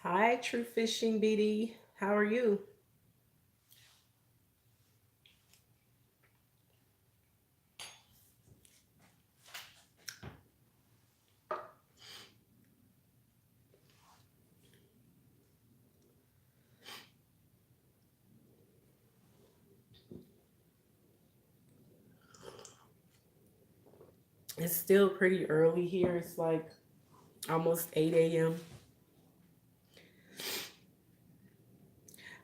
Hi, True Fishing BD. How are you? It's still pretty early here. It's like almost 8 a.m.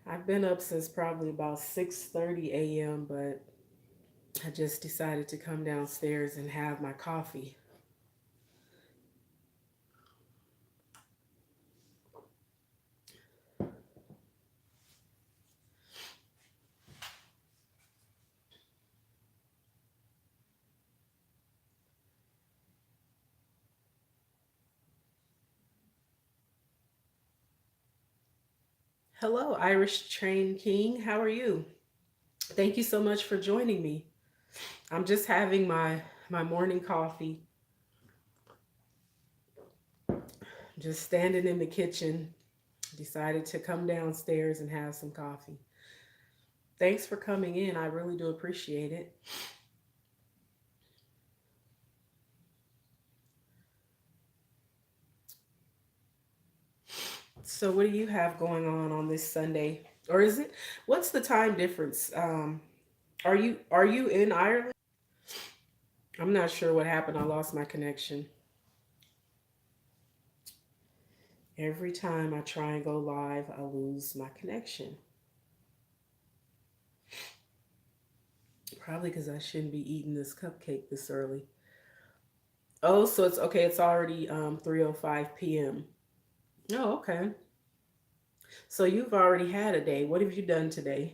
I've been up since probably about 6:30 a.m., but I just decided to come downstairs and have my coffee. Hello, Irish Train King. How are you? Thank you so much for joining me. I'm just having my morning coffee, just standing in the kitchen. Decided to come downstairs and have some coffee. Thanks for coming in. I really do appreciate it. So, what do you have going on this Sunday? Or is it? What's the time difference? Are you in Ireland? I'm not sure what happened. I lost my connection. Every time I try and go live, I lose my connection. Probably because I shouldn't be eating this cupcake this early. Oh, so it's okay. It's already 3:05 p.m. Oh, okay. So you've already had a day. What have you done today?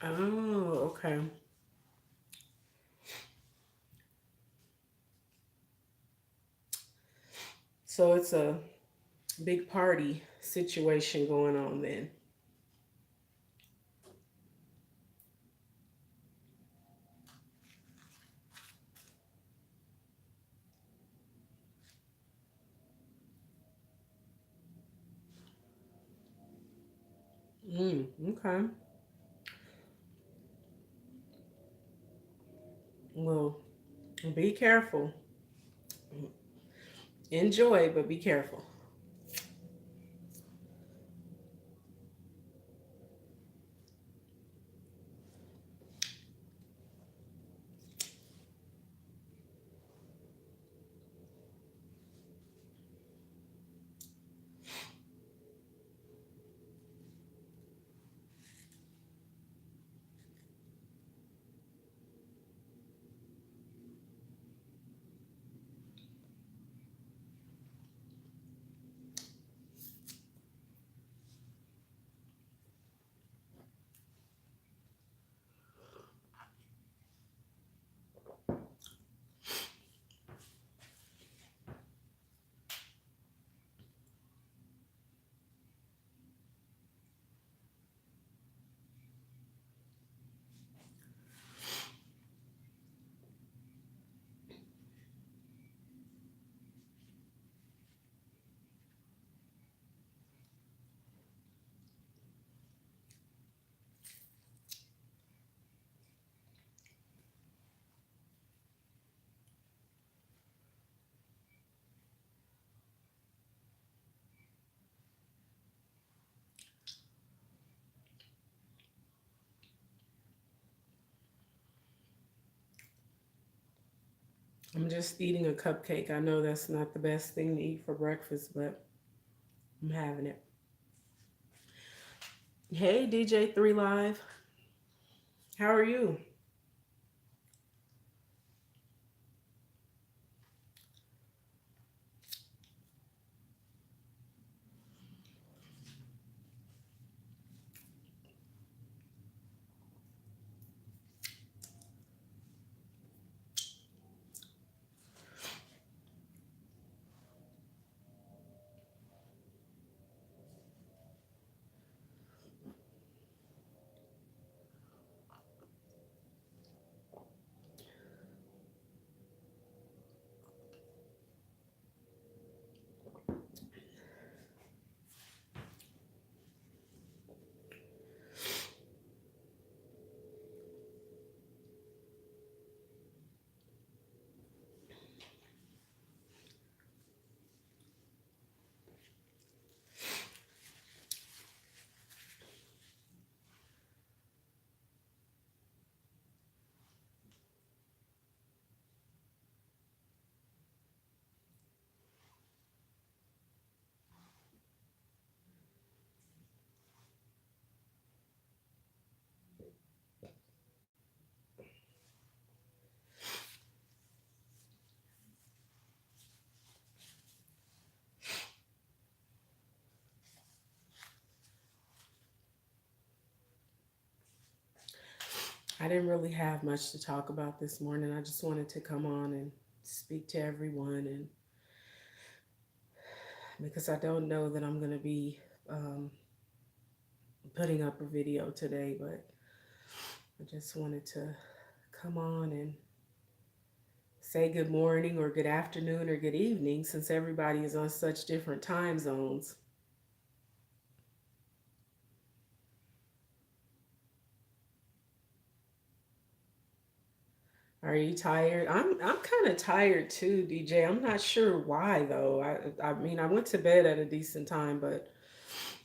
Oh, okay. So it's a big party situation going on then. Okay. Well, be careful. Enjoy, but be careful. I'm just eating a cupcake. I know that's not the best thing to eat for breakfast, but I'm having it. Hey, DJ 3 Live. How are you? I didn't really have much to talk about this morning. I just wanted to come on and speak to everyone, and because I don't know that I'm going to be um, putting up a video today, but I just wanted to come on and say good morning or good afternoon or good evening since everybody is on such different time zones. Are you tired? I'm kind of tired too, DJ. I'm not sure why though. I mean, I went to bed at a decent time, but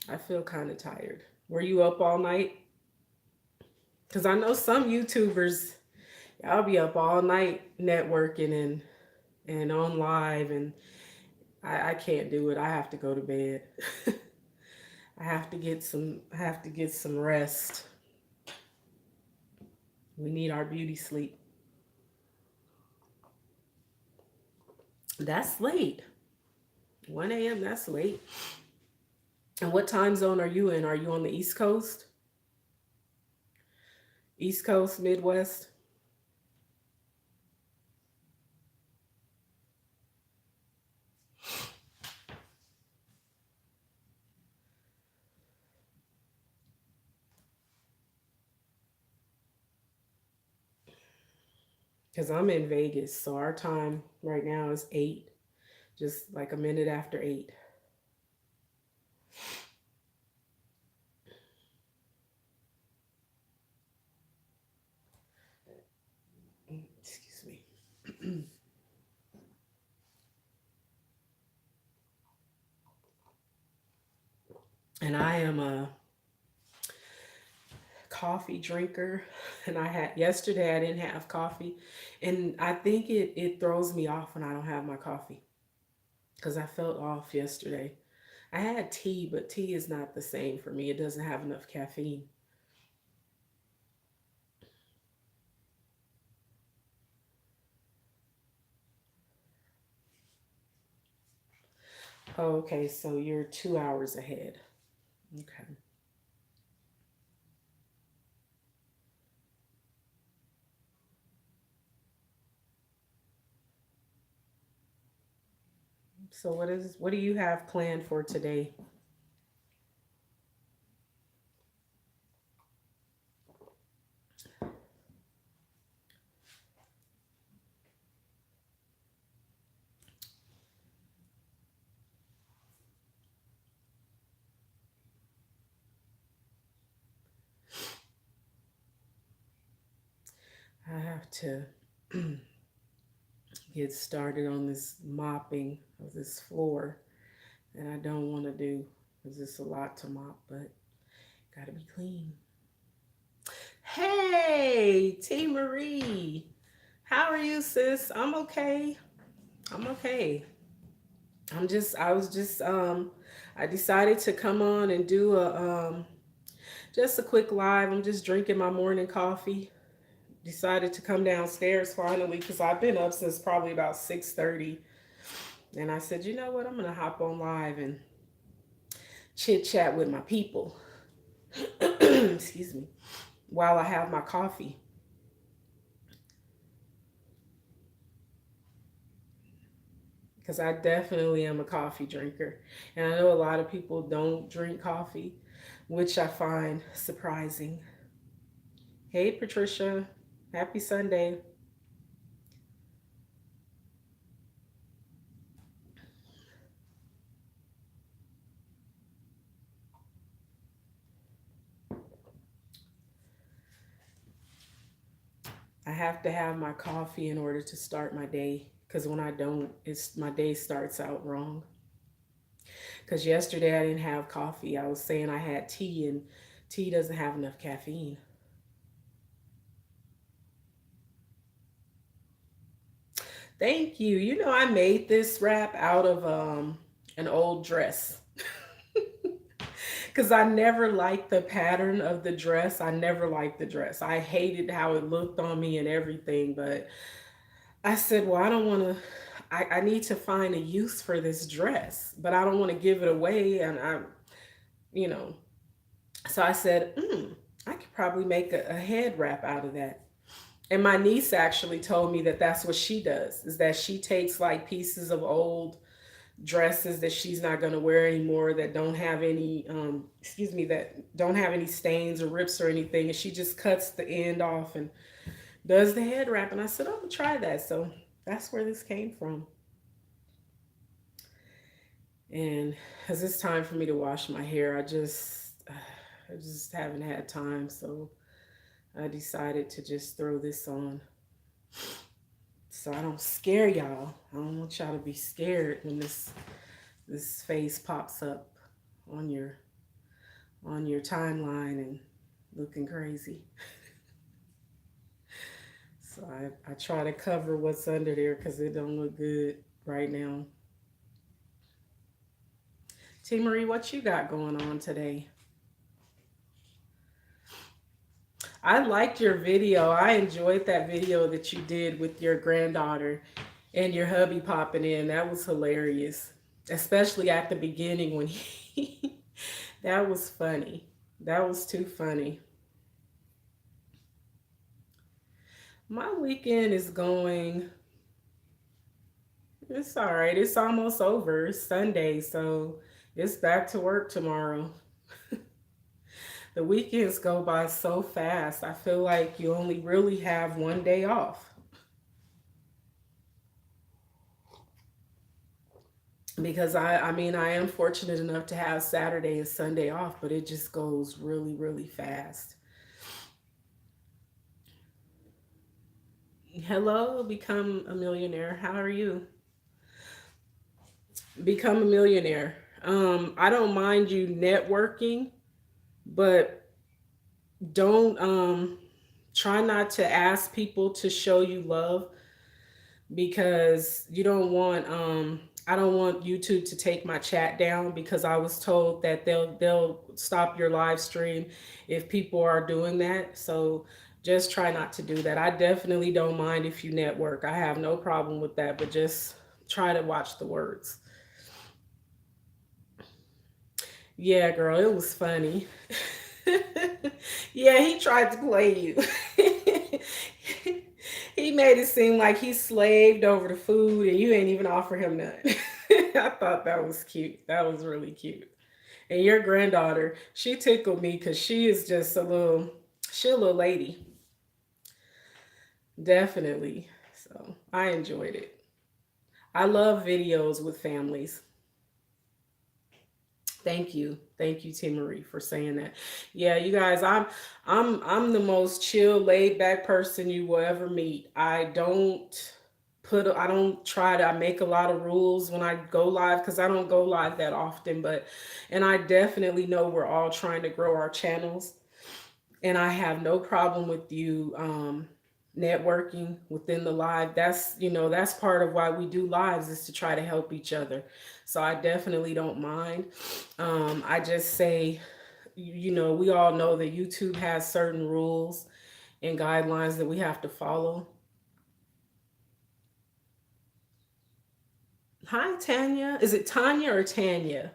I feel kind of tired. Were you up all night? Cuz I know some YouTubers, I'll be up all night networking and on live, and I can't do it. I have to go to bed. I have to get some rest. We need our beauty sleep. That's late. 1 a.m. That's late. And what time zone are you in? Are you on the East Coast? East Coast, Midwest? Because I'm in Vegas, so our time right now is 8, just like a minute after 8. Excuse me. And I am a coffee drinker. And I had yesterday I didn't have coffee. And I think it throws me off when I don't have my coffee. Because I felt off yesterday. I had tea, but tea is not the same for me. It doesn't have enough caffeine. Oh, okay, so you're 2 hours ahead. Okay. So what do you have planned for today? I have to get started on this mopping of this floor that I don't want to do because it's a lot to mop, but gotta be clean. Hey, T Marie. How are you, sis? I'm okay. I'm okay. I was just I decided to come on and do a just a quick live. I'm just drinking my morning coffee. Decided to come downstairs finally because I've been up since probably about 6:30. And I said, you know what, I'm gonna hop on live and chit chat with my people. Excuse me. While I have my coffee. Because I definitely am a coffee drinker. And I know a lot of people don't drink coffee, which I find surprising. Hey, Patricia. Happy Sunday. I have to have my coffee in order to start my day. Because when I don't, it's my day starts out wrong. Because yesterday I didn't have coffee. I was saying I had tea, and tea doesn't have enough caffeine. Thank you. You know, I made this wrap out of an old dress. Because I never liked the pattern of the dress. I never liked the dress. I hated how it looked on me and everything. But I said, well, I don't want to, I need to find a use for this dress, but I don't want to give it away. And I, you know, so I said, I could probably make a head wrap out of that. And my niece actually told me that that's what she does, is that she takes like pieces of old dresses that she's not going to wear anymore, that don't have any excuse me, that don't have any stains or rips or anything, and she just cuts the end off and does the head wrap. And I said, I'm gonna try that. So that's where this came from. And as it's time for me to wash my hair, I just haven't had time, so I decided to just throw this on so I don't scare y'all. I don't want y'all to be scared when this face pops up on your timeline and looking crazy. So I try to cover what's under there because it don't look good right now. T Marie, what you got going on today? I liked your video. I enjoyed that video that you did with your granddaughter and your hubby popping in. That was hilarious. Especially at the beginning when he that was funny. That was too funny. My weekend is going, it's all right. It's almost over. It's Sunday, so it's back to work tomorrow. The weekends go by so fast. I feel like you only really have one day off because I mean, I am fortunate enough to have Saturday and Sunday off, but it just goes really, really fast. Hello, become a millionaire. How are you? Become a millionaire. I don't mind you networking, but don't try not to ask people to show you love because you don't want I don't want YouTube to take my chat down because I was told that they'll stop your live stream if people are doing that. So just try not to do that. I definitely don't mind if you network. I have no problem with that, but just try to watch the words. Yeah, girl, it was funny. Yeah, he tried to play you. He made it seem like he slaved over the food and you ain't even offer him none. I thought that was cute. That was really cute. And your granddaughter, she tickled me because she is just she a little lady. Definitely. So I enjoyed it. I love videos with families. Thank you. Thank you, Tim Marie, for saying that. Yeah, you guys, I'm the most chill, laid back person you will ever meet. I don't try to I make a lot of rules when I go live because I don't go live that often, but and I definitely know we're all trying to grow our channels. And I have no problem with you networking within the live. That's part of why we do lives is to try to help each other. So I definitely don't mind. I just say, we all know that YouTube has certain rules and guidelines that we have to follow. Hi, Tanya. Is it Tanya or Tanya?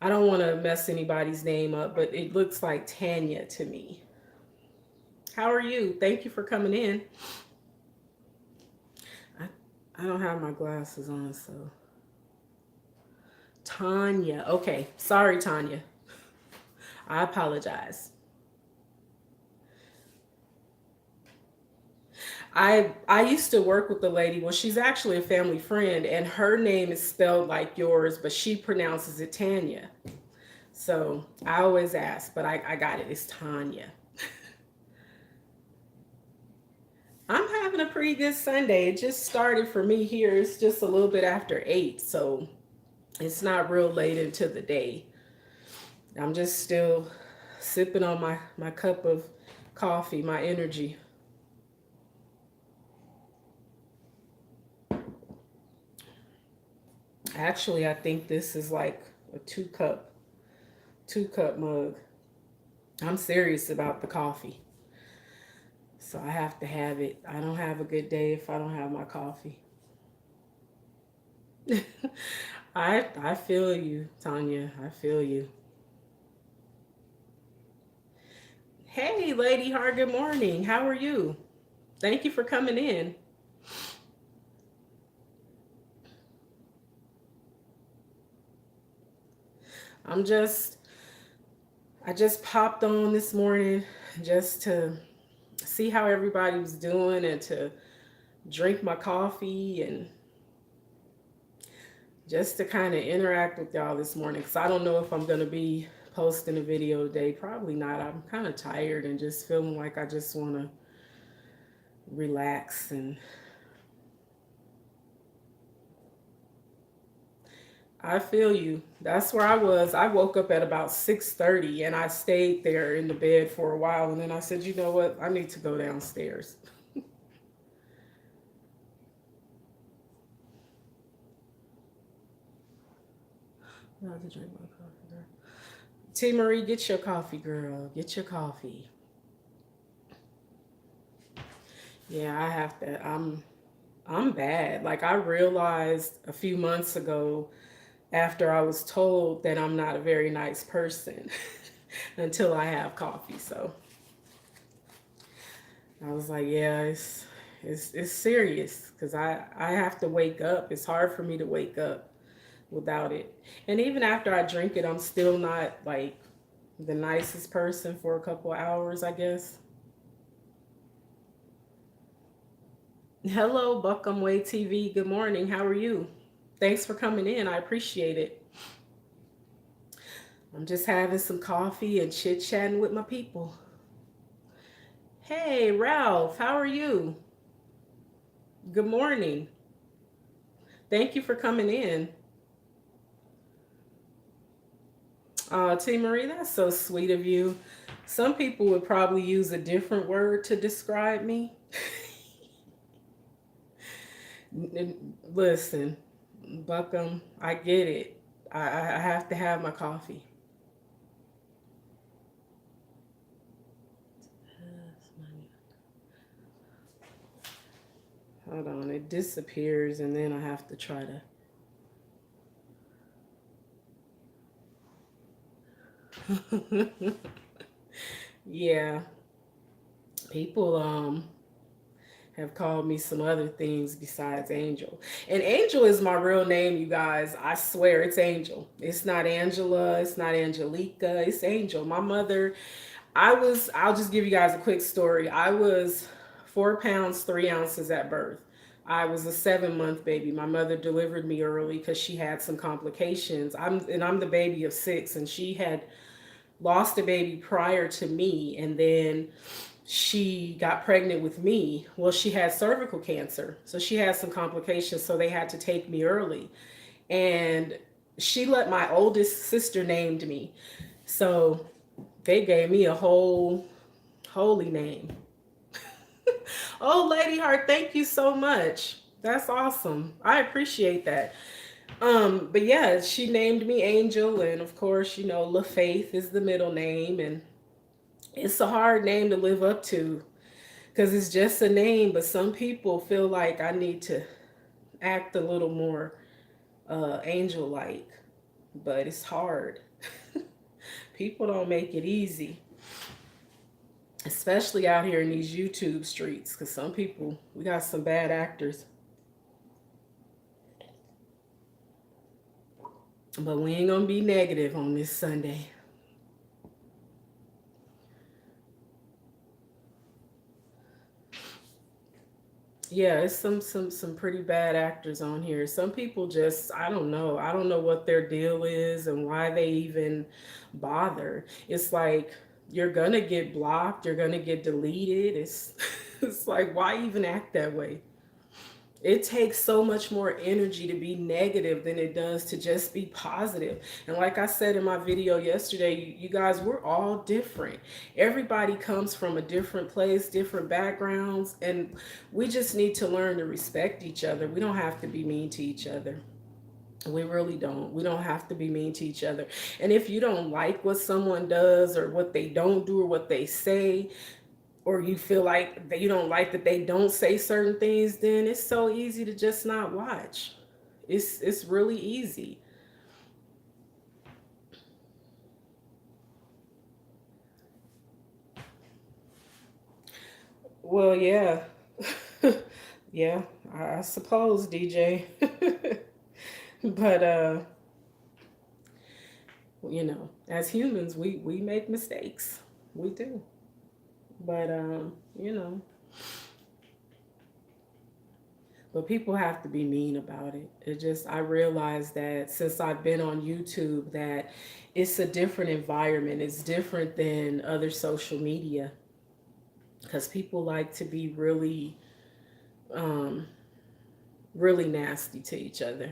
I don't want to mess anybody's name up, but it looks like Tanya to me. How are you? Thank you for coming in. I, I don't have my glasses on, so. Tanya. Okay. Sorry, Tanya. I apologize. I used to work with the lady. Well, she's actually a family friend, and her name is spelled like yours, but she pronounces it Tanya. So I always ask, but I got it. It's Tanya. I'm having a pretty good Sunday. It just started for me here. It's just a little bit after 8, so it's not real late into the day. I'm just still sipping on my cup of coffee, my energy. Actually, I think this is like a two cup mug. I'm serious about the coffee. So I have to have it. I don't have a good day if I don't have my coffee. I feel you, Tanya. I feel you. Hey, Lady Heart, good morning. How are you? Thank you for coming in. I'm just, I just popped on this morning just to see how everybody was doing and to drink my coffee and just to kind of interact with y'all this morning because I don't know if I'm going to be posting a video today. Probably not. I'm kind of tired and just feeling like I just want to relax and I feel you. That's where I was. I woke up at about 6:30 and I stayed there in the bed for a while and then I said, "You know what? I need to go downstairs." I have to drink my coffee, girl. T Marie, get your coffee, girl. Get your coffee. Yeah, I have to. I'm bad. Like I realized a few months ago after I was told that I'm not a very nice person until I have coffee. So I was like, yeah, it's serious because I have to wake up. It's hard for me to wake up without it. And even after I drink it, I'm still not like the nicest person for a couple hours, I guess. Hello, Buckham Way TV. Good morning. How are you? Thanks for coming in. I appreciate it. I'm just having some coffee and chit chatting with my people. Hey, Ralph, how are you? Good morning. Thank you for coming in. T. Marie, that's so sweet of you. Some people would probably use a different word to describe me. Listen, Buckham, I get it. I have to have my coffee. Hold on, it disappears and then I have to try to. Yeah, people have called me some other things besides Angel. And Angel is my real name, you guys. I swear it's Angel. It's not Angela, it's not Angelica, it's Angel. My mother, I'll just give you guys a quick story. I was 4 pounds, 3 ounces at birth. I was a 7 month baby. My mother delivered me early because she had some complications. I'm the baby of six, and she had lost a baby prior to me, and then she got pregnant with me. Well, she had cervical cancer, so she had some complications, so they had to take me early. And she let my oldest sister named me. So they gave me a whole holy name. Oh, Lady Heart, thank you so much. That's awesome. I appreciate that. But yeah, she named me Angel, and of course, LaFaith is the middle name, and it's a hard name to live up to because it's just a name, but some people feel like I need to act a little more angel like, but it's hard. People don't make it easy, especially out here in these YouTube streets, because some people, we got some bad actors, but we ain't gonna be negative on this Sunday. Yeah, it's some pretty bad actors on here. Some people just, I don't know. I don't know what their deal is and why they even bother. It's like you're gonna get blocked, you're gonna get deleted. It's it's like why even act that way? It takes so much more energy to be negative than it does to just be positive. And like I said in my video yesterday, you guys, we're all different. Everybody comes from a different place, different backgrounds, and we just need to learn to respect each other. We don't have to be mean to each other. We really don't. We don't have to be mean to each other. And if you don't like what someone does or what they don't do or what they say, or you feel like that you don't like that they don't say certain things, then it's so easy to just not watch. It's really easy. Well, yeah. Yeah, I suppose, DJ. But as humans, we make mistakes. We do. But you know, but people have to be mean about it. I realized that since I've been on YouTube that it's a different environment. It's different than other social media because people like to be um really nasty to each other.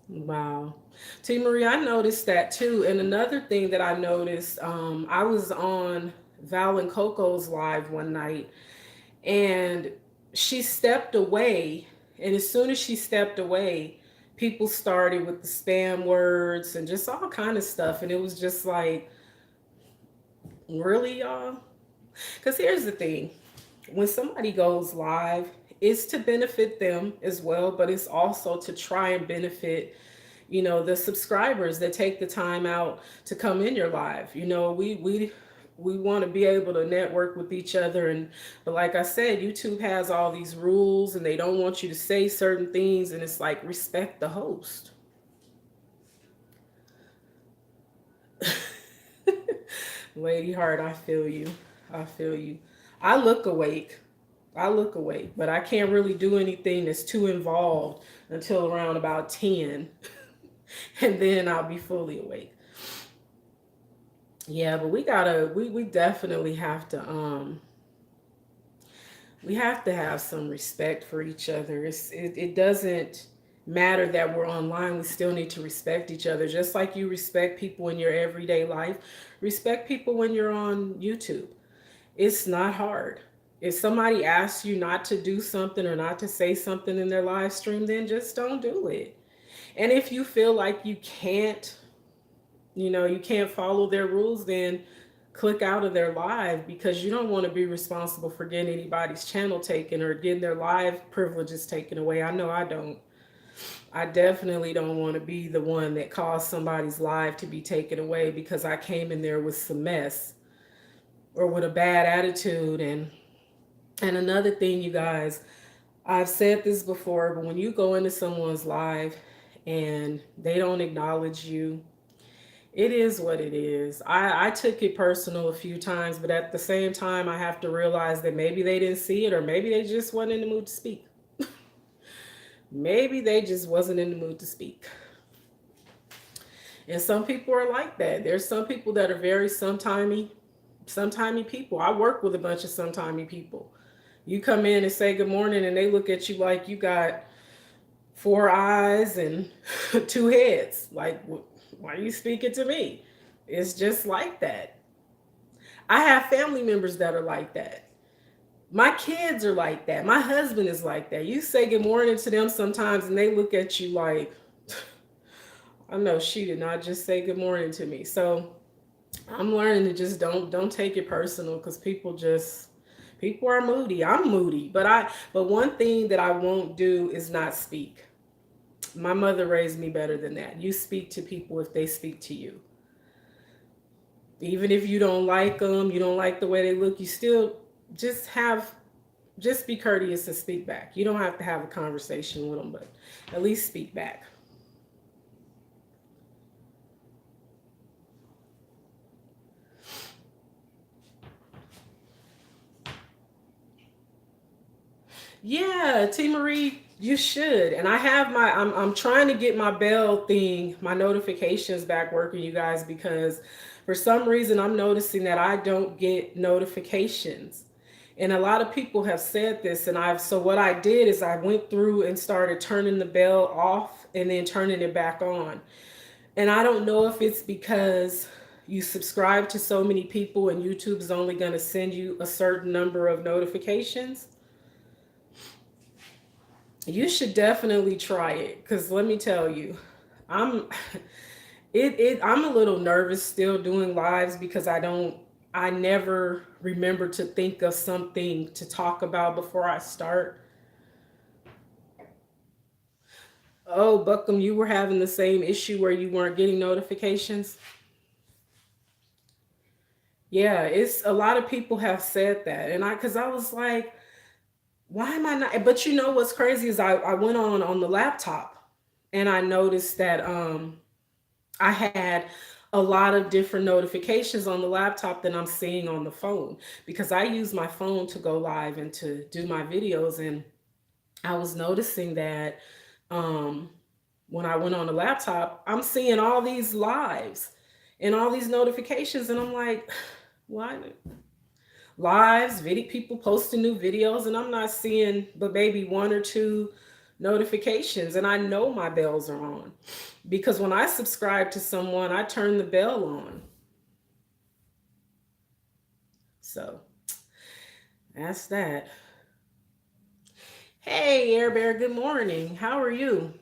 Wow. T Marie, I noticed that too. And another thing that I noticed, I was on Val and Coco's live one night and she stepped away. And as soon as she stepped away, people started with the spam words and just all kind of stuff. And it was just like, really, y'all? Because here's the thing, when somebody goes live, it's to benefit them as well, but it's also to try and benefit the subscribers that take the time out to come in your live. We want to be able to network with each other, and but like I said, YouTube has all these rules and they don't want you to say certain things, and it's like, respect the host. Lady Heart, I feel you. I feel you. I look awake. I look awake, but I can't really do anything that's too involved until around about 10, and then I'll be fully awake. Yeah, but we definitely have to we have to have some respect for each other. It doesn't matter that we're online, we still need to respect each other. Just like you respect people in your everyday life, respect people when you're on YouTube. It's not hard. If somebody asks you not to do something or not to say something in their live stream, then just don't do it. And if you feel like you can't follow their rules, then click out of their live, because you don't want to be responsible for getting anybody's channel taken or getting their live privileges taken away. I know I don't. I definitely don't want to be the one that caused somebody's live to be taken away because I came in there with some mess or with a bad attitude. And another thing, you guys, I've said this before, but when you go into someone's live and they don't acknowledge you, it is what it is. I took it personal a few times, but at the same time, I have to realize that maybe they didn't see it, or maybe they just wasn't in the mood to speak. Maybe they just wasn't in the mood to speak. And some people are like that. There's some people that are very sometimey people. I work with a bunch of sometimey people. You come in and say good morning, and they look at you like you got four eyes and two heads. Like, why are you speaking to me? It's just like that. I have family members that are like that. My kids are like that. My husband is like that. You say good morning to them sometimes, and they look at you like, I know she did not just say good morning to me. So I'm learning to just don't take it personal, because people are moody. I'm moody, but one thing that I won't do is not speak. My mother raised me better than that. You speak to people if they speak to you. Even if you don't like them, you don't like the way they look, you still just have just be courteous and speak back. You don't have to have a conversation with them, but at least speak back. Yeah, T Marie, you should. And I'm trying to get my bell thing, my notifications back working, you guys, because for some reason I'm noticing that I don't get notifications. And a lot of people have said this, and so what I did is I went through and started turning the bell off and then turning it back on. And I don't know if it's because you subscribe to so many people and YouTube is only going to send you a certain number of notifications. You should definitely try it, because let me tell you, I'm I'm a little nervous still doing lives, because I never remember to think of something to talk about before I start. Oh, Buckham, you were having the same issue where you weren't getting notifications? Yeah, it's a lot of people have said that. And cuz I was like, why am I not? But you know what's crazy is I went on the laptop and I noticed that I had a lot of different notifications on the laptop than I'm seeing on the phone because I use my phone to go live and to do my videos. And I was noticing that um, when I went on the laptop, I'm seeing all these lives and all these notifications, and I'm like, why? Lives, video, people posting new videos, and I'm not seeing but maybe one or two notifications. And I know my bells are on because when I subscribe to someone, I turn the bell on. So that's that. Hey, Air Bear, good morning. How are you?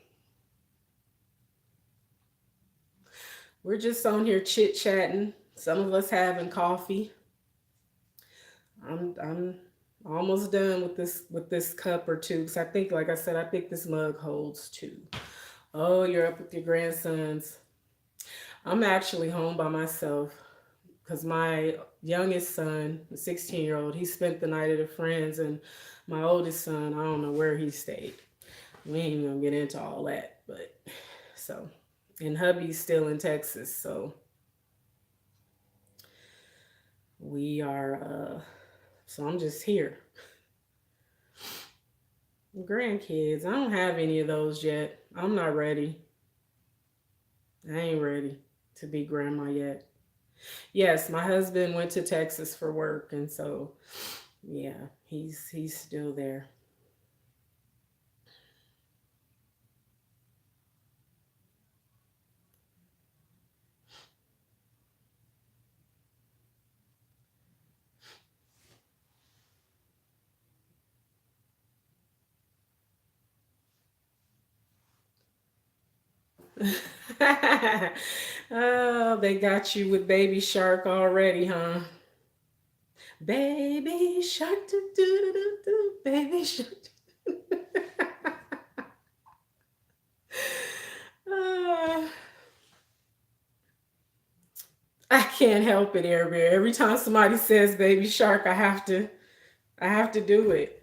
We're just on here chit chatting. Some of us having coffee. I'm almost done with this cup or two. Cause I think, like I said, I think this mug holds two. Oh, you're up with your grandsons. I'm actually home by myself because my youngest son, the 16-year-old, he spent the night at a friend's, and my oldest son, I don't know where he stayed. We ain't even gonna get into all that, but so, and hubby's still in Texas, so we are. So I'm just here. Grandkids, I don't have any of those yet. I'm not ready. I ain't ready to be grandma yet. Yes, my husband went to Texas for work, and so yeah, he's still there. Oh, they got you with Baby Shark already, huh? Baby Shark, do do do do do, Baby Shark. Ah, I can't help it, Air Bear. Every time somebody says Baby Shark, I have to do it.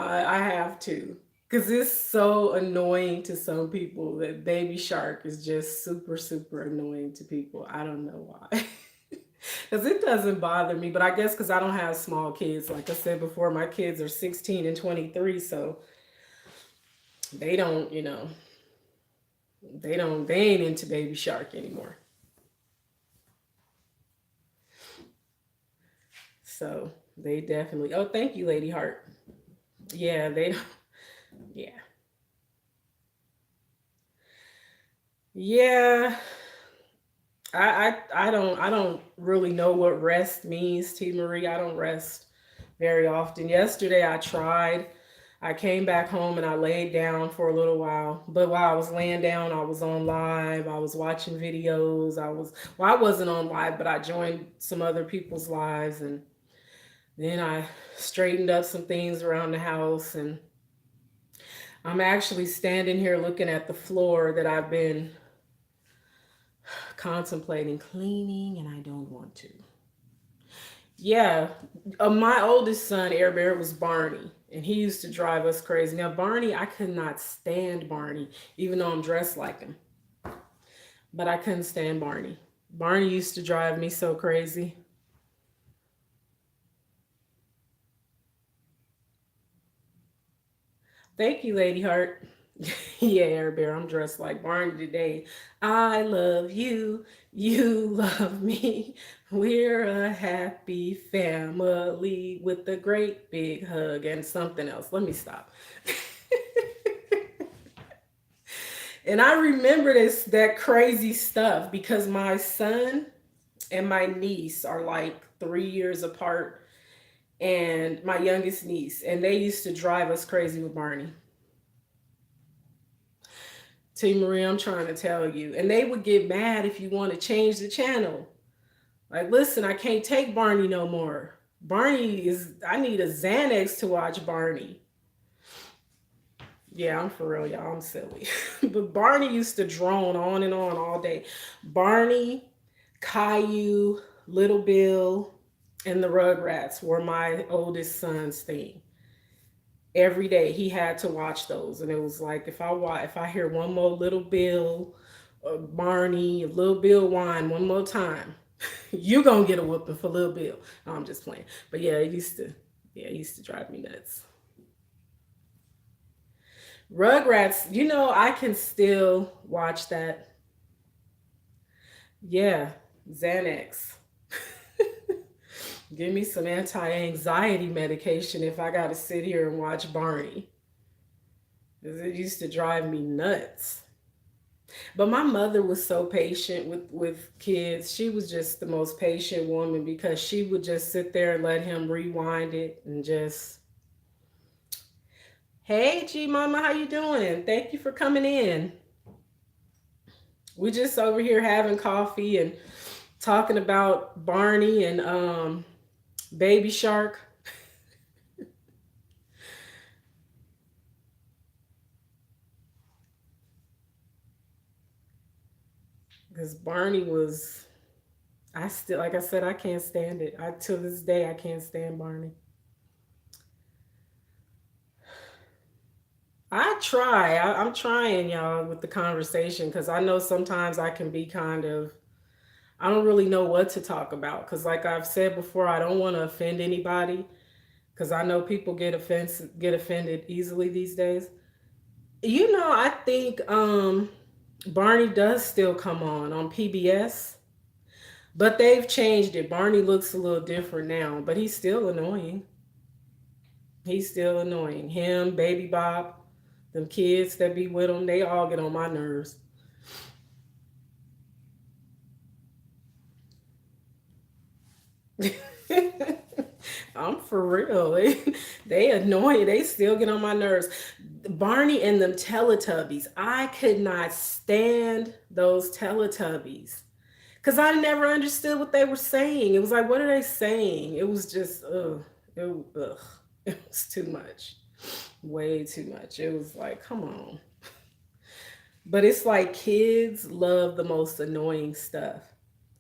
I have to. Because it's so annoying to some people that Baby Shark is just super, super annoying to people. I don't know why. Because it doesn't bother me, but I guess because I don't have small kids. Like I said before, my kids are 16 and 23, so they don't, they ain't into Baby Shark anymore. So they definitely, oh, thank you, Lady Heart. Yeah, they don't, yeah. Yeah, I don't really know what rest means, T Marie. I don't rest very often. Yesterday I tried. I came back home and I laid down for a little while. But while I was laying down, I was on live. I was watching videos. I wasn't on live, but I joined some other people's lives, and then I straightened up some things around the house, and I'm actually standing here looking at the floor that I've been contemplating cleaning, and I don't want to. Yeah, my oldest son, Air Bear, was Barney, and he used to drive us crazy. Now, Barney, I could not stand Barney, even though I'm dressed like him, but I couldn't stand Barney. Barney used to drive me so crazy. Thank you, Lady Heart. Yeah, Air Bear, I'm dressed like Barney today. I love you. You love me. We're a happy family with a great big hug and something else. Let me stop. And I remember that crazy stuff because my son and my niece are like 3 years apart, and my youngest niece, and they used to drive us crazy with Barney. T Marie, I'm trying to tell you. And they would get mad if you want to change the channel. Like, listen, I can't take Barney no more. I need a Xanax to watch Barney. Yeah, I'm for real, y'all. I'm silly. But Barney used to drone on and on all day. Barney, Caillou, Little Bill, and the Rugrats were my oldest son's thing. Every day he had to watch those, and it was like if I hear one more Little Bill, or Barney, Little Bill whine one more time, you gonna get a whooping for Little Bill. No, I'm just playing. But yeah, it used to drive me nuts. Rugrats, I can still watch that. Yeah, Xanax. Give me some anti-anxiety medication if I gotta sit here and watch Barney. 'Cause it used to drive me nuts. But my mother was so patient with kids. She was just the most patient woman because she would just sit there and let him rewind it and just, hey G Mama, how you doing? Thank you for coming in. We just over here having coffee and talking about Barney and Baby Shark. Because Barney was, I still, like I said, I can't stand it. I till this day I can't stand Barney. I'm trying, y'all, with the conversation because I know sometimes I can be kind of. I don't really know what to talk about because, like I've said before, I don't want to offend anybody because I know people get offended easily these days. I think Barney does still come on PBS, but they've changed it. Barney looks a little different now, but he's still annoying. He's still annoying. Him, Baby Bob, them kids that be with him, they all get on my nerves. I'm for real. They annoy. They still get on my nerves. Barney and them Teletubbies. I could not stand those Teletubbies because I never understood what they were saying. It was like, what are they saying? It was just, ugh. Ugh. It was too much. Way too much. It was like, come on. But it's like kids love the most annoying stuff.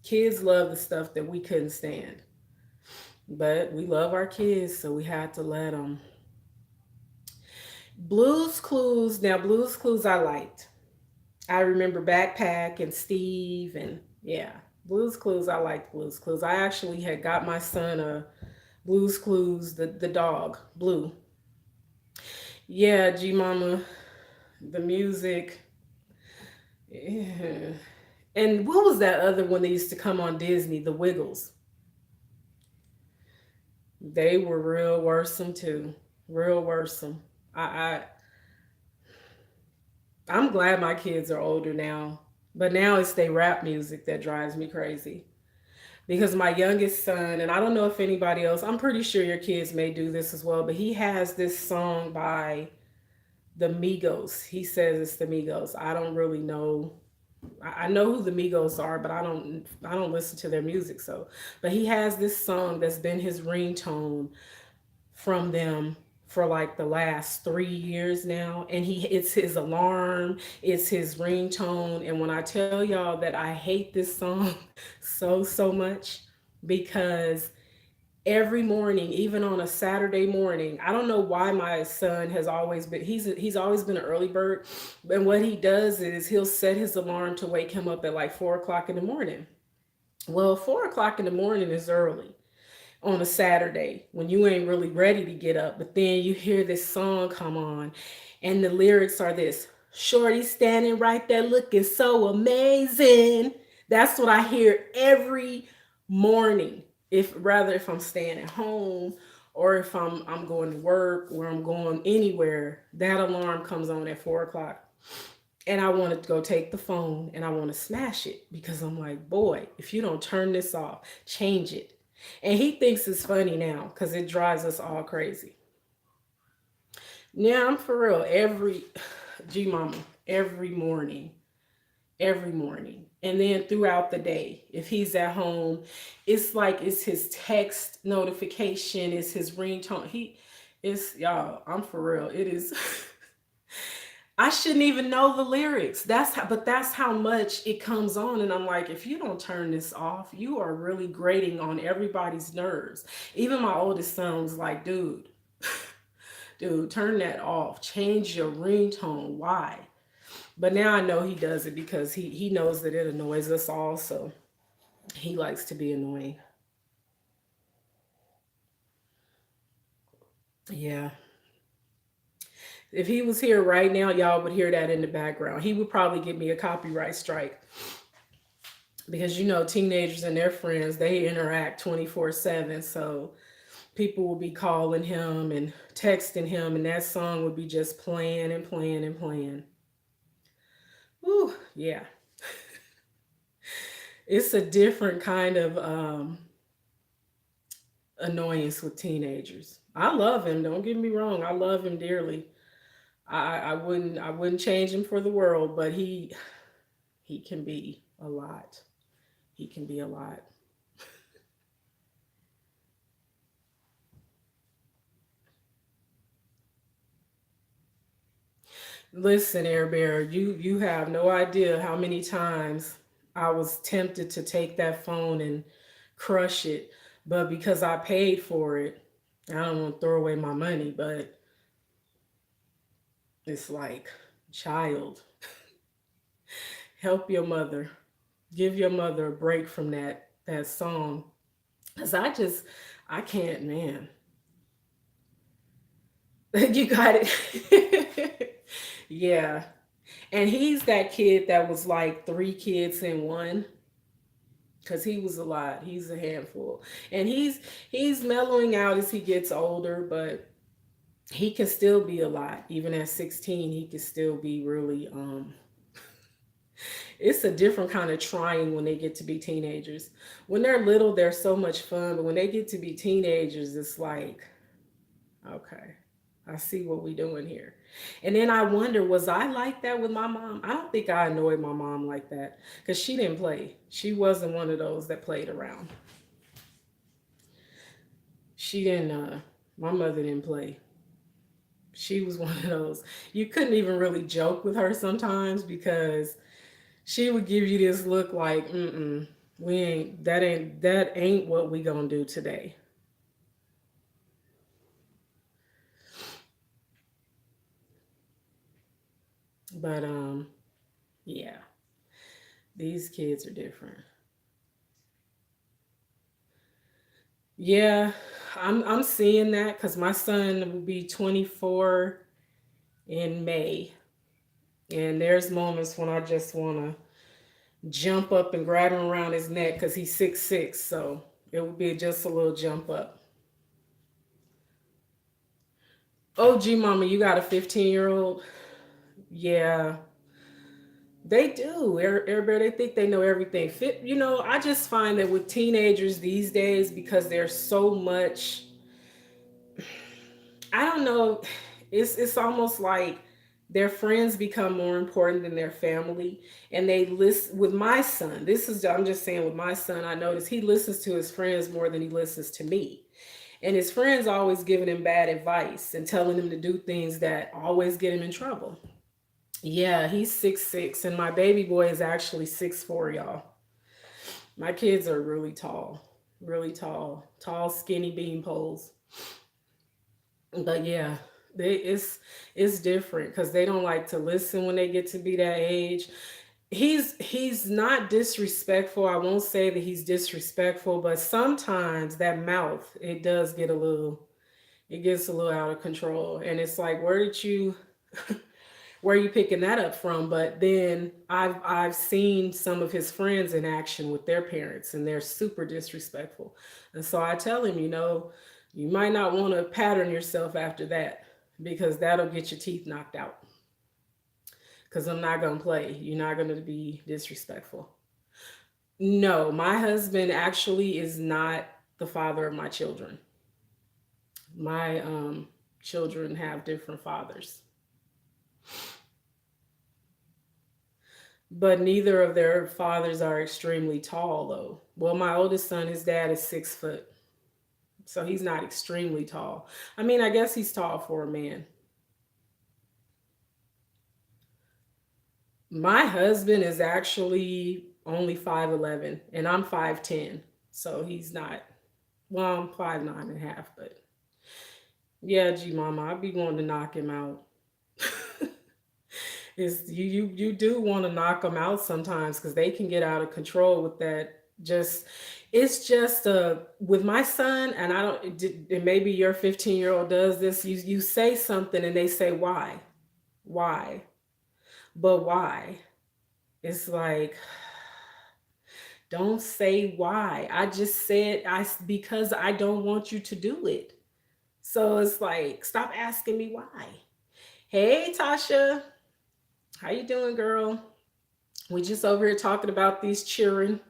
Kids love the stuff that we couldn't stand. But we love our kids, so we had to let them. Blues Clues. Now, Blues Clues I liked. I remember Backpack and Steve, and yeah, Blues Clues. I liked Blues Clues. I actually had got my son a Blues Clues, the dog, Blue. Yeah, G Mama, the music. Yeah. And what was that other one that used to come on Disney? The Wiggles. They were real worrisome too. Real worrisome. I I'm glad my kids are older now. But now it's they rap music that drives me crazy. Because my youngest son, and I don't know if anybody else, I'm pretty sure your kids may do this as well, but he has this song by the Migos. He says it's the Migos. I don't really know. I know who the Migos are, but I don't listen to their music. So, but he has this song that's been his ringtone from them for like the last 3 years now, and it's his alarm, it's his ringtone. And when I tell y'all that I hate this song so much because every morning, even on a Saturday morning. I don't know why my son has always been he's always been an early bird. And what he does is he'll set his alarm to wake him up at like 4 o'clock in the morning. Well, 4 o'clock in the morning is early on a Saturday when you ain't really ready to get up. But then you hear this song come on, and the lyrics are this: Shorty standing right there looking so amazing. That's what I hear every morning. If I'm staying at home or if I'm going to work or I'm going anywhere, that alarm comes on at 4 o'clock. And I want to go take the phone and I want to smash it because I'm like, boy, if you don't turn this off, change it. And he thinks it's funny now because it drives us all crazy. Yeah, I'm for real. G Mama, every morning. And then throughout the day, if he's at home, it's like it's his text notification, it's his ringtone. It's y'all, I'm for real. It is. I shouldn't even know the lyrics. But that's how much it comes on. And I'm like, if you don't turn this off, you are really grating on everybody's nerves. Even my oldest son was like, dude, turn that off. Change your ringtone. Why? But now I know he does it because he knows that it annoys us all. So he likes to be annoying. Yeah. If he was here right now, y'all would hear that in the background. He would probably give me a copyright strike because teenagers and their friends, they interact 24/7. So people will be calling him and texting him, and that song would be just playing and playing and playing. Ooh, yeah. It's a different kind of annoyance with teenagers. I love him. Don't get me wrong. I love him dearly. I wouldn't change him for the world, but he can be a lot. He can be a lot. Listen, Air Bear, you have no idea how many times I was tempted to take that phone and crush it, but because I paid for it, I don't want to throw away my money, but it's like, child, help your mother. Give your mother a break from that song. Cause I can't, man. You got it. Yeah. And he's that kid that was like three kids in one. Cause he was a lot. He's a handful. And he's mellowing out as he gets older, but he can still be a lot. Even at 16, he can still be really it's a different kind of trying when they get to be teenagers. When they're little, they're so much fun, but when they get to be teenagers, it's like, okay, I see what we doing here. And then I wonder, was I like that with my mom? I don't think I annoyed my mom like that because she didn't play. She wasn't one of those that played around. She didn't. My mother didn't play. She was one of those. You couldn't even really joke with her sometimes because she would give you this look like, we ain't what we gonna do today. But yeah, these kids are different. Yeah, I'm seeing that because my son will be 24 in May, and there's moments when I just want to jump up and grab him around his neck because he's 6'6", so it would be just a little jump up. Oh, gee, mama, you got a 15-year-old? Yeah, they do. Everybody, they think they know everything. I just find that with teenagers these days, because there's so much, I don't know, it's almost like their friends become more important than their family. And they listen with my son. I'm just saying with my son, I notice he listens to his friends more than he listens to me. And his friends always giving him bad advice and telling him to do things that always get him in trouble. Yeah, he's 6'6", and my baby boy is actually 6'4", y'all. My kids are really tall, skinny bean poles. But yeah, it's different because they don't like to listen when they get to be that age. He's not disrespectful. I won't say that he's disrespectful, but sometimes that mouth, it gets a little out of control, and it's like, where are you picking that up from? But then I've seen some of his friends in action with their parents, and they're super disrespectful. And so I tell him, you might not want to pattern yourself after that because that'll get your teeth knocked out. Because I'm not gonna play. You're not gonna be disrespectful. No, my husband actually is not the father of my children. My children have different fathers. But neither of their fathers are extremely tall, though. Well, my oldest son, his dad is 6 foot, so he's not extremely tall. I mean, I guess he's tall for a man. My husband is actually only 5'11", and I'm 5'10", so he's not. Well, I'm 5'9.5", but yeah, G Mama, I'd be wanting to knock him out. Is you do want to knock them out sometimes because they can get out of control with that. Just it's just with my son, and I don't. And maybe your 15-year-old does this. You say something and they say why, but why? It's like, don't say why. I just said because I don't want you to do it. So it's like, stop asking me why. Hey, Tasha, how you doing, girl? We just over here talking about these children.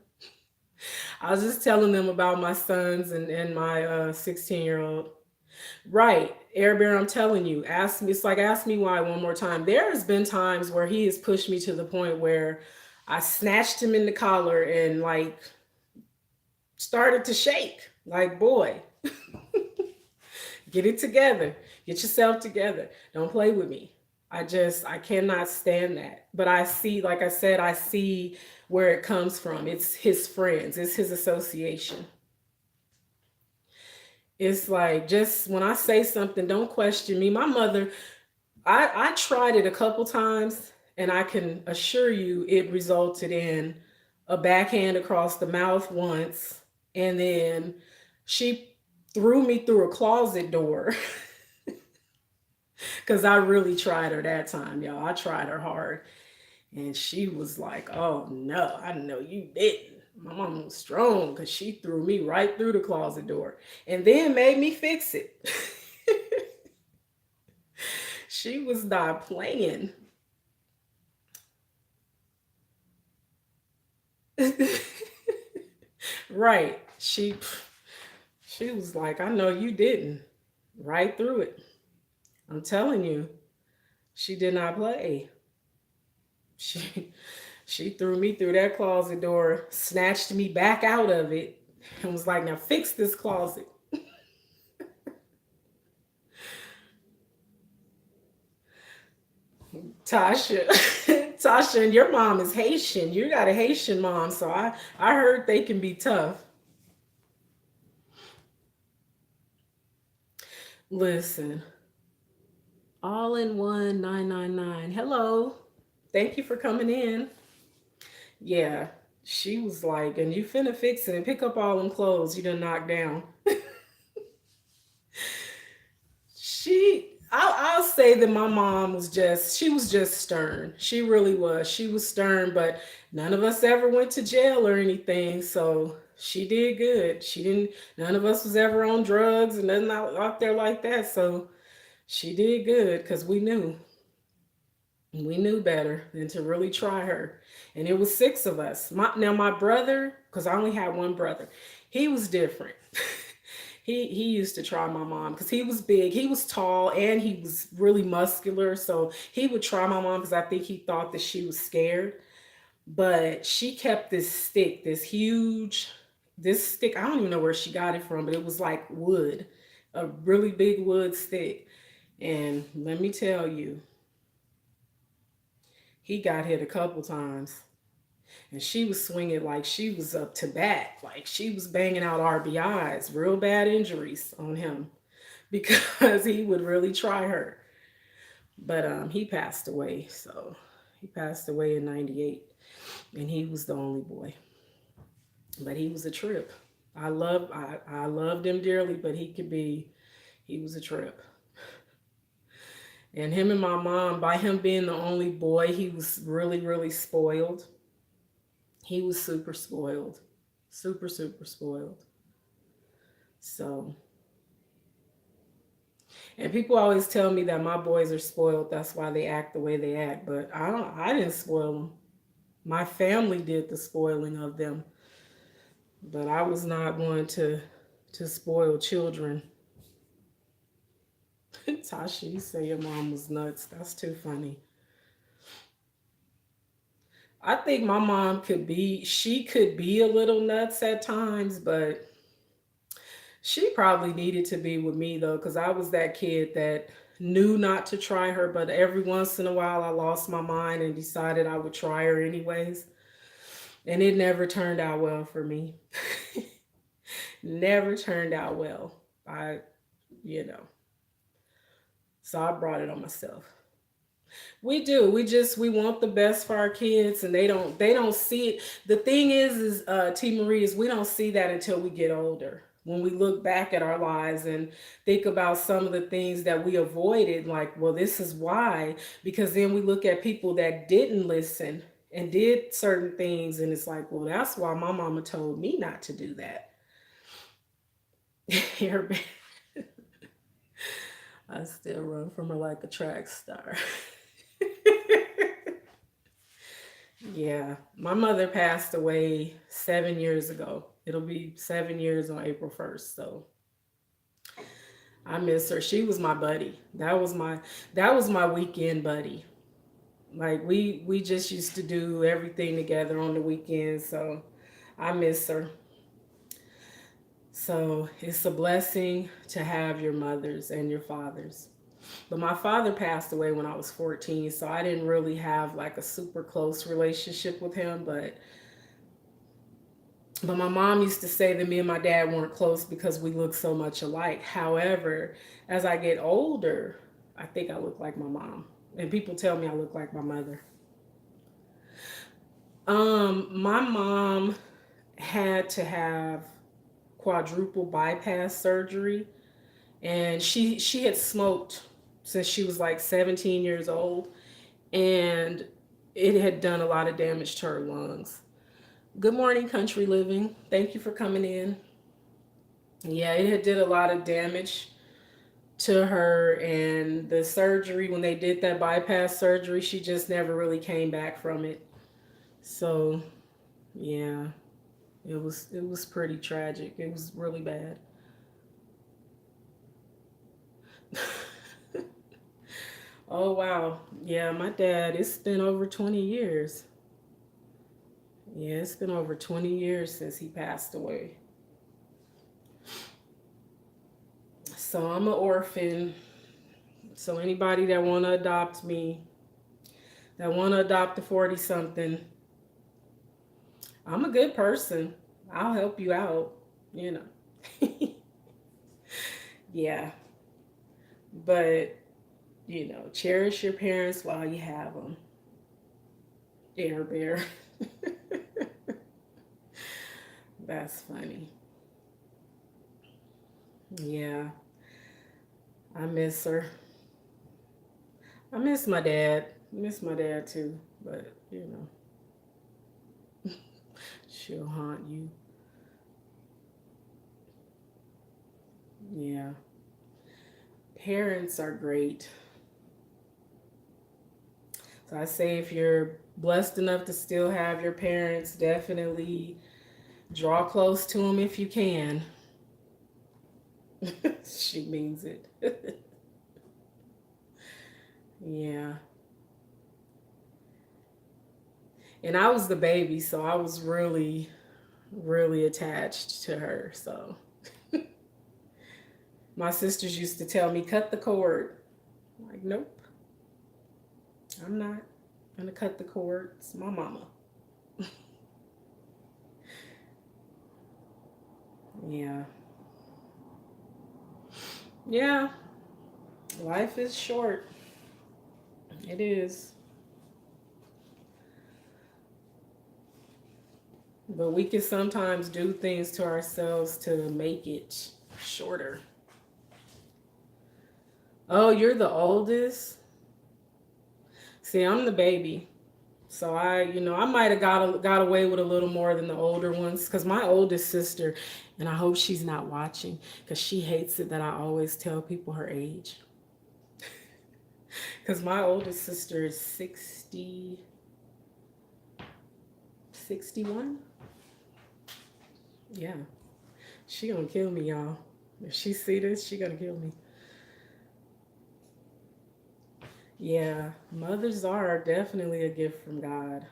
I was just telling them about my sons and my 16-year-old. Right, Air Bear, I'm telling you, ask me. It's like, ask me why one more time. There has been times where he has pushed me to the point where I snatched him in the collar and like started to shake. Like, boy, get it together. Get yourself together. Don't play with me. I cannot stand that. But I see, like I said, I see where it comes from. It's his friends, it's his association. It's like, just when I say something, don't question me. My mother, I tried it a couple times, and I can assure you it resulted in a backhand across the mouth once, and then she threw me through a closet door because I really tried her that time, y'all. I tried her hard. And she was like, "Oh no, I know you didn't." My mom was strong because she threw me right through the closet door and then made me fix it. She was not playing. Right. She was like, "I know you didn't." Right through it. I'm telling you, she did not play. She she threw me through that closet door, snatched me back out of it, and was like, "Now fix this closet." Tasha, Tasha, and your mom is Haitian. You got a Haitian mom, so I heard they can be tough. Listen, all in one 999. Hello, thank you for coming in. Yeah, she was like, and you finna fix it and pick up all them clothes you done knocked down. I'll say that my mom was she was just stern. She really was. She was stern, but none of us ever went to jail or anything. So she did good. None of us was ever on drugs and nothing out there like that. So she did good because we knew better than to really try her. And it was six of us. Now my brother, because I only had one brother, he was different. He used to try my mom because he was big, he was tall, and he was really muscular. So he would try my mom because I think he thought that she was scared. But she kept this stick, this stick. I don't even know where she got it from, but it was like wood, a really big wood stick. And let me tell you, he got hit a couple times, and she was swinging like she was up to bat, like she was banging out RBIs, real bad injuries on him because he would really try her. But he passed away, so he passed away in '98, and he was the only boy. But he was a trip. I loved him dearly, but he was a trip. And him and my mom, by him being the only boy, he was really spoiled. He was super spoiled. Super spoiled. So, and people always tell me that my boys are spoiled. That's why they act the way they act. But I didn't spoil them. My family did the spoiling of them. But I was not one to spoil children. Tasha, you say your mom was nuts. That's too funny. I think my mom she could be a little nuts at times, but she probably needed to be with me though, because I was that kid that knew not to try her, but every once in a while I lost my mind and decided I would try her anyways. And it never turned out well for me. Never turned out well. I, you know, so I brought it on myself. We do. We want the best for our kids, and they don't see it. The thing is T Marie, is we don't see that until we get older. When we look back at our lives and think about some of the things that we avoided, like, well, this is why, because then we look at people that didn't listen and did certain things, and it's like, well, that's why my mama told me not to do that. I still run from her like a track star. Yeah, my mother passed away 7 years ago. It'll be 7 years on April 1st. So I miss her. She was my buddy. That was my weekend buddy. Like we just used to do everything together on the weekends. So I miss her. So it's a blessing to have your mothers and your fathers. But my father passed away when I was 14, so I didn't really have like a super close relationship with him. But my mom used to say that me and my dad weren't close because we look so much alike. However, as I get older, I think I look like my mom. And people tell me I look like my mother. My mom had to have quadruple bypass surgery, and she had smoked since she was like 17 years old, and it had done a lot of damage to her lungs. Good morning, country living. Thank you for coming in. Yeah, it had did a lot of damage to her, and the surgery, when they did that bypass surgery, she just never really came back from it. So, yeah, it was pretty tragic. It was really bad. Oh wow. Yeah, my dad, it's been over 20 years. Yeah, it's been over 20 years since he passed away. So I'm an orphan. So anybody that want to adopt me, that want to adopt a 40 something, I'm a good person. I'll help you out, you know. Yeah, but cherish your parents while you have them. Air Bear. That's funny. Yeah, I miss her. I miss my dad. Miss my dad too, but she'll haunt you. Yeah. Parents are great. So I say if you're blessed enough to still have your parents, definitely draw close to them if you can. She means it. Yeah. And I was the baby, so I was really, really attached to her. So my sisters used to tell me, cut the cord. I'm like, nope, I'm not gonna cut the cord. It's my mama. Yeah. Yeah. Life is short. It is. But we can sometimes do things to ourselves to make it shorter. Oh, you're the oldest? See, I'm the baby. So I might have got away with a little more than the older ones, because my oldest sister, and I hope she's not watching, because she hates it that I always tell people her age. Because my oldest sister is 61. Yeah, she gonna kill me, y'all. If she see this, she gonna kill me. Yeah, mothers are definitely a gift from God.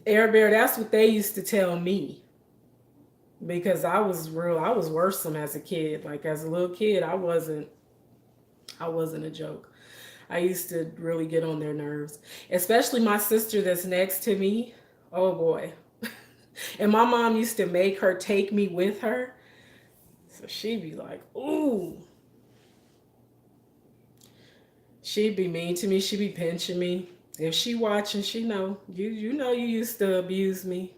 Air Bear, that's what they used to tell me. because I was worrisome as a kid. Like as a little kid, I wasn't a joke. I used to really get on their nerves, especially my sister that's next to me. Oh boy. And my mom used to make her take me with her. So she'd be like, ooh, she'd be mean to me. She'd be pinching me. If she watching, she know you know you used to abuse me.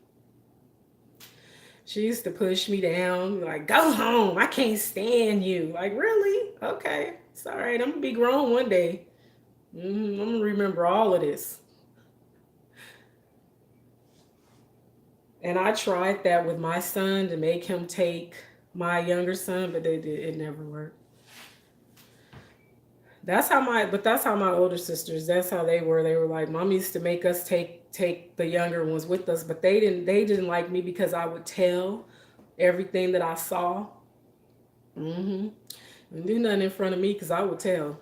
She used to push me down, like, go home. I can't stand you. Like, really? Okay. It's all right. I'm gonna be grown one day. I'm gonna remember all of this. And I tried that with my son to make him take my younger son, but it never worked. That's how my older sisters, that's how they were. They were like, Mom used to make us take the younger ones with us, but they didn't like me because I would tell everything that I saw. Mm-hmm. And do nothing in front of me because I would tell.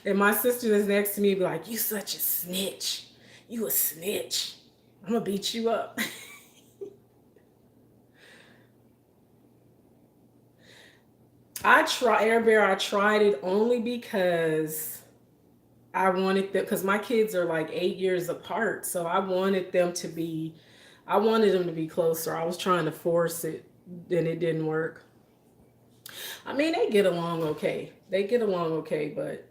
And my sister that's next to me be like, you such a snitch. You a snitch. I'm gonna beat you up. Air Bear, I tried it only because I wanted them, because my kids are like 8 years apart. So I wanted them to be closer. I was trying to force it and it didn't work. I mean, they get along okay. They get along okay, but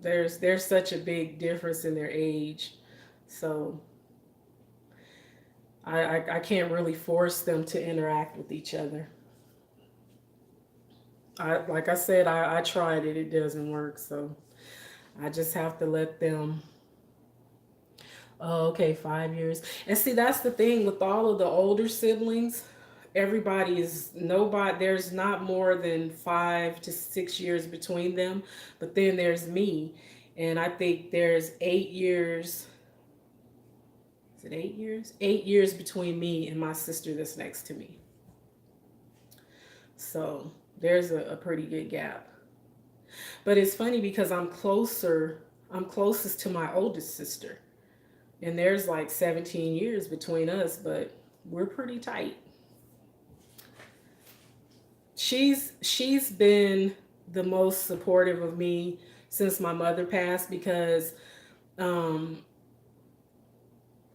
there's such a big difference in their age. So I can't really force them to interact with each other. Like I said, I tried it, it doesn't work. So I just have to let them. Oh, okay, 5 years. And see, that's the thing with all of the older siblings. Everybody is nobody. There's not more than 5 to 6 years between them. But then there's me, and I think there's 8 years. Is it 8 years? 8 years between me and my sister that's next to me. So there's a pretty good gap. But it's funny because I'm closer. I'm closest to my oldest sister. And there's like 17 years between us, but we're pretty tight. She's been the most supportive of me since my mother passed because um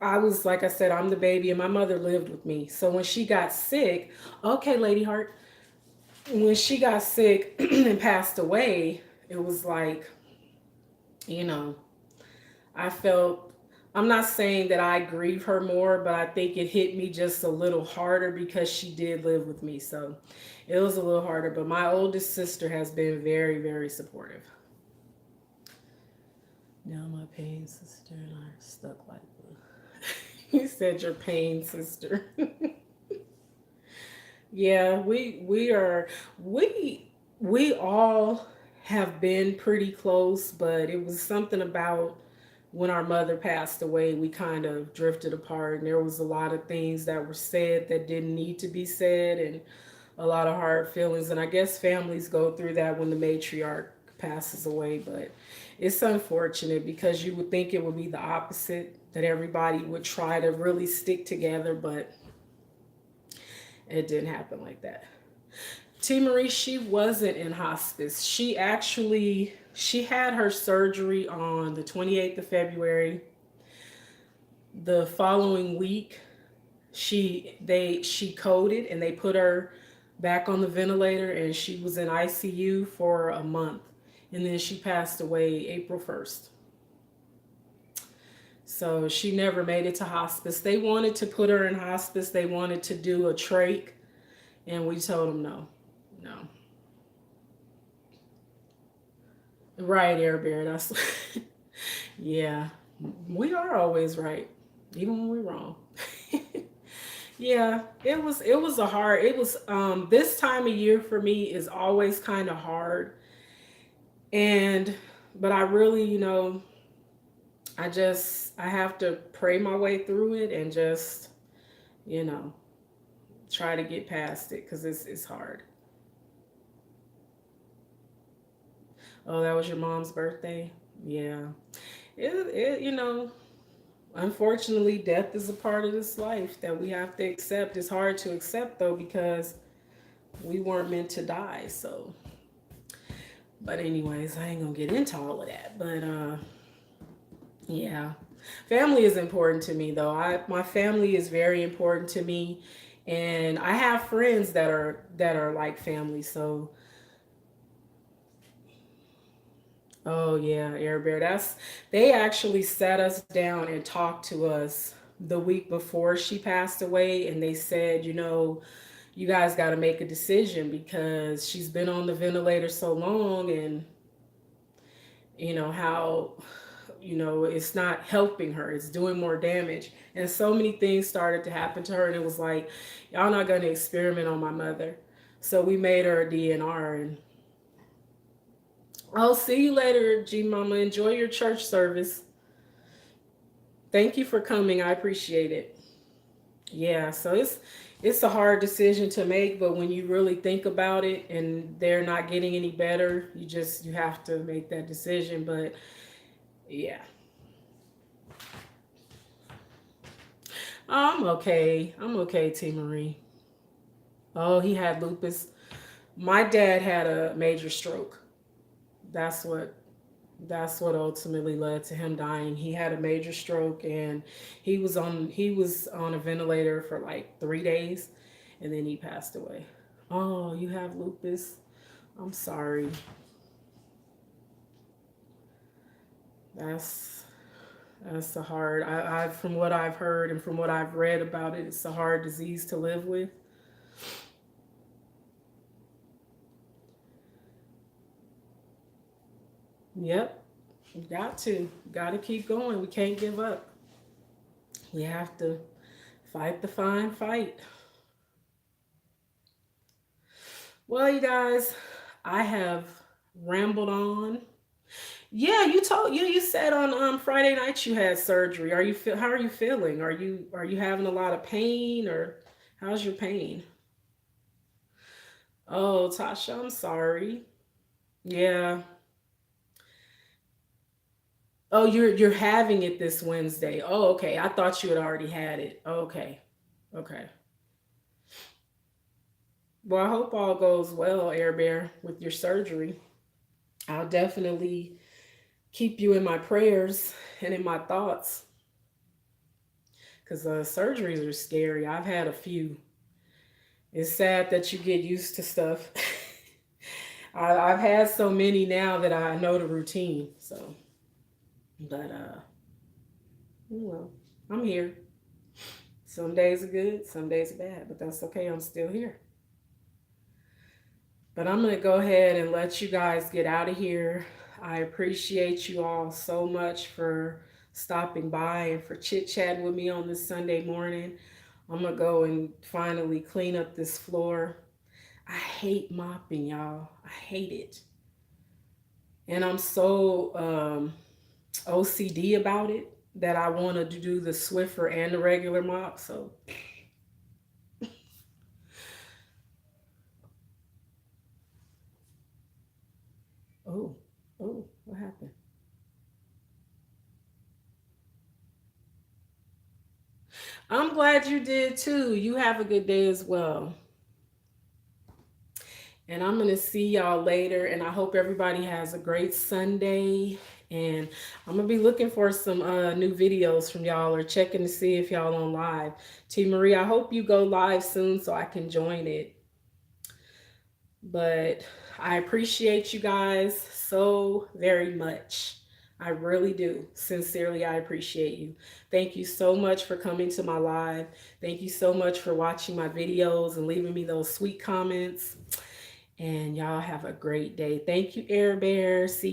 I was, like I said, I'm the baby and my mother lived with me. So when she got sick, okay, Lady Heart, when she got sick and passed away, it was like, you know, I felt, I'm not saying that I grieve her more, but I think it hit me just a little harder because she did live with me. So it was a little harder. But my oldest sister has been very, very supportive. Now my pain sister and I are stuck like glue. You said your pain sister. Yeah, we we all have been pretty close, but it was something about when our mother passed away, we kind of drifted apart, and there was a lot of things that were said that didn't need to be said, and a lot of hard feelings. And I guess families go through that when the matriarch passes away, but it's unfortunate because you would think it would be the opposite, that everybody would try to really stick together, but it didn't happen like that. T. Marie, she wasn't in hospice. She had her surgery on the 28th of February. The following week, she coded and they put her back on the ventilator and she was in ICU for a month. And then she passed away April 1st. So she never made it to hospice. They wanted to put her in hospice. They wanted to do a trach, and we told them no. No. Right, Air Bear. That's yeah. We are always right, even when we're wrong. Yeah, it was a hard, it was this time of year for me is always kind of hard. And but I really, I have to pray my way through it and just, you know, try to get past it because it's hard. Oh, that was your mom's birthday? Yeah. It unfortunately, death is a part of this life that we have to accept. It's hard to accept though because we weren't meant to die. So, but anyways, I ain't gonna get into all of that. But yeah, family is important to me though. My family is very important to me, and I have friends that are like family. So, oh yeah, Air Bear. They actually sat us down and talked to us the week before she passed away, and they said, you guys got to make a decision because she's been on the ventilator so long, and how it's not helping her, it's doing more damage, and so many things started to happen to her, and it was like, y'all not going to experiment on my mother. So we made her a DNR, and I'll see you later, G Mama. Enjoy your church service. Thank you for coming. I appreciate it. Yeah, so it's a hard decision to make, but when you really think about it and they're not getting any better, you have to make that decision. But yeah. I'm okay. I'm okay, T Marie. Oh, he had lupus. My dad had a major stroke. That's what that's what ultimately led to him dying. He had a major stroke, and he was on a ventilator for like 3 days, and then he passed away. Oh, you have lupus. I'm sorry. That's that's a hard. I from what I've heard and from what I've read about it, it's a hard disease to live with. Yep, got to keep going. We can't give up. We have to fight the fine fight. Well, you guys, I have rambled on. Yeah, you said on Friday night you had surgery. How are you feeling? Are you having a lot of pain, or how's your pain? Oh, Tasha, I'm sorry. Yeah. Oh, you're having it this Wednesday. Oh, okay. I thought you had already had it. Okay. Okay. Well, I hope all goes well, Air Bear, with your surgery. I'll definitely keep you in my prayers and in my thoughts, because surgeries are scary. I've had a few. It's sad that you get used to stuff. I've had so many now that I know the routine. So, but well, I'm here. Some days are good, some days are bad, but that's okay. I'm still here. But I'm going to go ahead and let you guys get out of here. I appreciate you all so much for stopping by and for chit chatting with me on this Sunday morning. I'm going to go and finally clean up this floor. I hate mopping, y'all. I hate it. And I'm so OCD about it that I want to do the Swiffer and the regular mop. So, oh, oh, what happened? I'm glad you did too. You have a good day as well. And I'm going to see y'all later. And I hope everybody has a great Sunday. And I'm going to be looking for some new videos from y'all, or checking to see if y'all on live. T Marie, I hope you go live soon so I can join it. But I appreciate you guys so very much. I really do. Sincerely, I appreciate you. Thank you so much for coming to my live. Thank you so much for watching my videos and leaving me those sweet comments. And y'all have a great day. Thank you, Air Bear. See